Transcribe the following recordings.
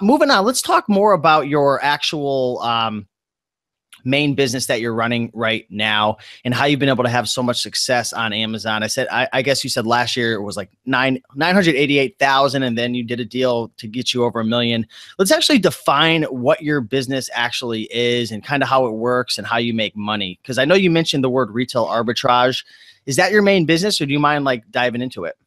Moving on, let's talk more about your actual main business that you're running right now and how you've been able to have so much success on Amazon. I guess you said last year it was like 988,000, and then you did a deal to get you over $1 million. Let's actually define what your business actually is and kind of how it works and how you make money. Because I know you mentioned the word retail arbitrage. Is that your main business, or do you mind like diving into it?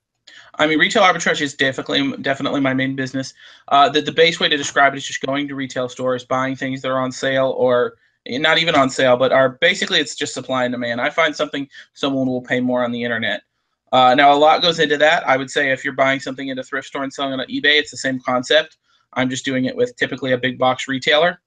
I mean, retail arbitrage is definitely my main business. The base way to describe it is just going to retail stores, buying things that are on sale or not even on sale, but are basically it's just supply and demand. I find something, someone will pay more on the internet. Now, a lot goes into that. I would say if you're buying something in a thrift store and selling it on eBay, it's the same concept. I'm just doing it with typically a big box retailer.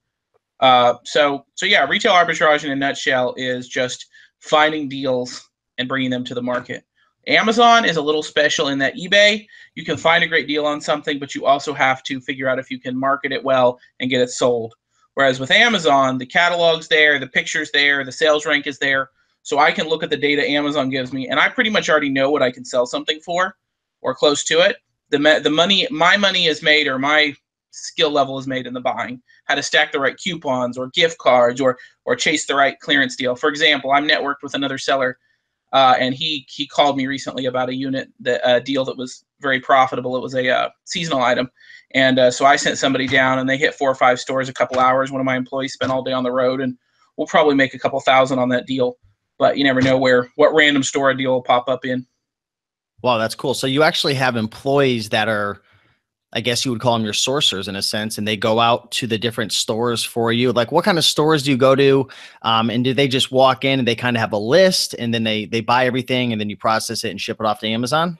So yeah, retail arbitrage in a nutshell is just finding deals and bringing them to the market. Amazon is a little special in that eBay, you can find a great deal on something, but you also have to figure out if you can market it well and get it sold. Whereas with Amazon, the catalog's there, the picture's there, the sales rank is there. So I can look at the data Amazon gives me, and I pretty much already know what I can sell something for or close to it. My money is made, or my skill level is made in the buying, how to stack the right coupons or gift cards or chase the right clearance deal. For example, I'm networked with another seller, and he called me recently about a unit, a deal that was very profitable. It was a seasonal item. And so I sent somebody down, and they hit 4 or 5 stores a couple hours. One of my employees spent all day on the road, and we'll probably make a couple thousand on that deal. But you never know what random store a deal will pop up in. Wow, that's cool. So you actually have employees that are, I guess you would call them your sourcers in a sense, and they go out to the different stores for you. Like, what kind of stores do you go to? And do they just walk in and they kind of have a list, and then they buy everything, and then you process it and ship it off to Amazon?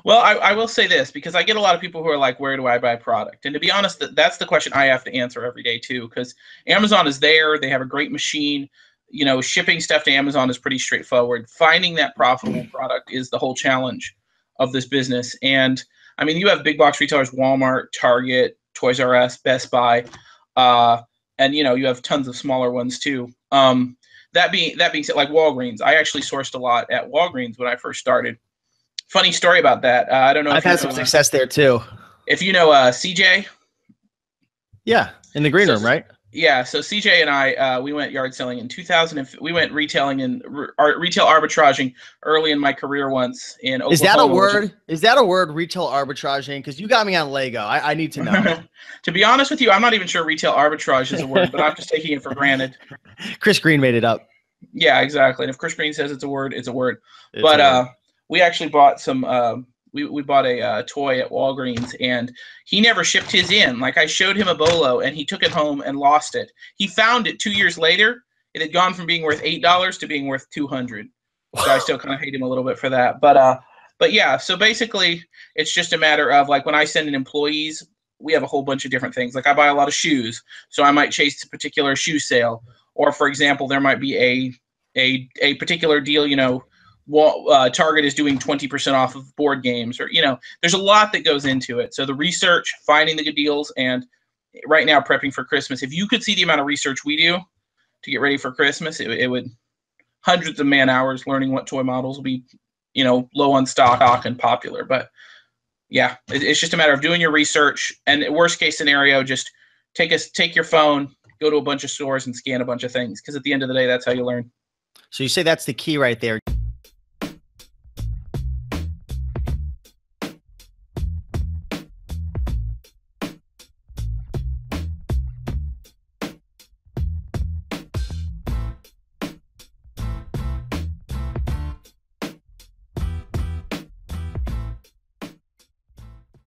Well, I will say this, because I get a lot of people who are like, where do I buy product? And to be honest, that's the question I have to answer every day too, because Amazon is there. They have a great machine. You know, shipping stuff to Amazon is pretty straightforward. Finding that profitable product is the whole challenge of this business. And I mean, you have big box retailers, Walmart, Target, Toys R Us, Best Buy, and you know, you have tons of smaller ones too. That being said, like Walgreens, I actually sourced a lot at Walgreens when I first started. Funny story about that. I don't know. I've had some success there too. If you know CJ. Yeah, in the green room, right? Yeah. So CJ and I, we went yard selling in 2000. We went retailing and retail arbitraging early in my career once in Oklahoma. Is that a word? Is that a word, retail arbitraging? Because you got me on Lego. I need to know. To be honest with you, I'm not even sure retail arbitrage is a word, but I'm just taking it for granted. Chris Green made it up. Yeah, exactly. And if Chris Green says it's a word, it's a word. But we actually bought some. We bought a toy at Walgreens, and he never shipped his in. Like, I showed him a bolo, and he took it home and lost it. He found it 2 years later. It had gone from being worth $8 to being worth $200. So I still kind of hate him a little bit for that. But yeah. So basically, it's just a matter of, like, when I send in employees, we have a whole bunch of different things. Like, I buy a lot of shoes, so I might chase a particular shoe sale. Or, for example, there might be a particular deal. You know, Target is doing 20% off of board games, or, you know, there's a lot that goes into it. So the research, finding the good deals, and right now prepping for Christmas. If you could see the amount of research we do to get ready for Christmas, it would hundreds of man hours learning what toy models will be, you know, low on stock and popular. But yeah, it's just a matter of doing your research, and worst case scenario, just take your phone, go to a bunch of stores and scan a bunch of things, because at the end of the day, that's how you learn. So you say that's the key right there.